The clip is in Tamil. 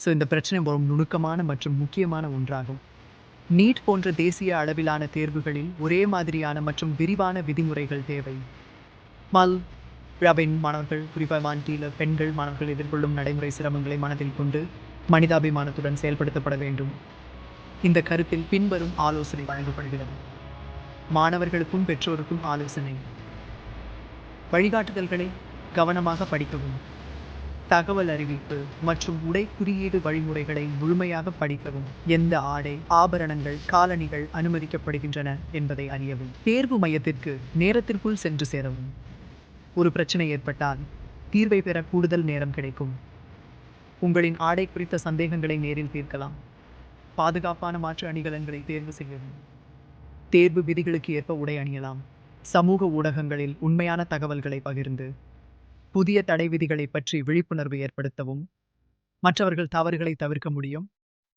இந்த பிரச்சனை ஒரு நுணுக்கமான மற்றும் முக்கியமான ஒன்றாகும். நீட் போன்ற தேசிய அளவிலான தேர்வுகளில் ஒரே மாதிரியான மற்றும் விரிவான விதிமுறைகள் தேவை. மல் ரபின் மாணவர்கள், குறிப்பாக மாண்டில பெண்கள் மாணவர்கள் எதிர்கொள்ளும் நடைமுறை சிரமங்களை மனதில் கொண்டு மனிதாபிமானத்துடன் செயல்படுத்தப்பட வேண்டும். இந்த கருத்தில் பின்வரும் ஆலோசனை வழங்கப்படுகிறது. மாணவர்களுக்கும் பெற்றோருக்கும் ஆலோசனை. வழிகாட்டுதல்களை கவனமாக படிக்கவும். தகவல் அறிவிப்பு மற்றும் உடை குறியீடு வழிமுறைகளை முழுமையாக படிக்கவும். எந்த ஆடை, ஆபரணங்கள், காலணிகள் அனுமதிக்கப்படுகின்றன என்பதை அறியவும். தேர்வு மையத்திற்கு நேரத்திற்குள் சென்று சேரவும். ஒரு பிரச்சனை ஏற்பட்டால் தீர்வை பெற கூடுதல் நேரம் கிடைக்கும். உங்களின் ஆடை குறித்த சந்தேகங்களை நேரில் தீர்க்கலாம். பாதுகாப்பான மாற்று அணிகலன்களை தேர்வு செய்யவும். தேர்வு விதிகளுக்கு ஏற்ப உடை அணியலாம். சமூக ஊடகங்களில் உண்மையான தகவல்களை பகிர்ந்து புதிய தடை விதிகளை பற்றி விழிப்புணர்வு ஏற்படுத்தவும். மற்றவர்கள் தவறுகளை தவிர்க்க முடியும்.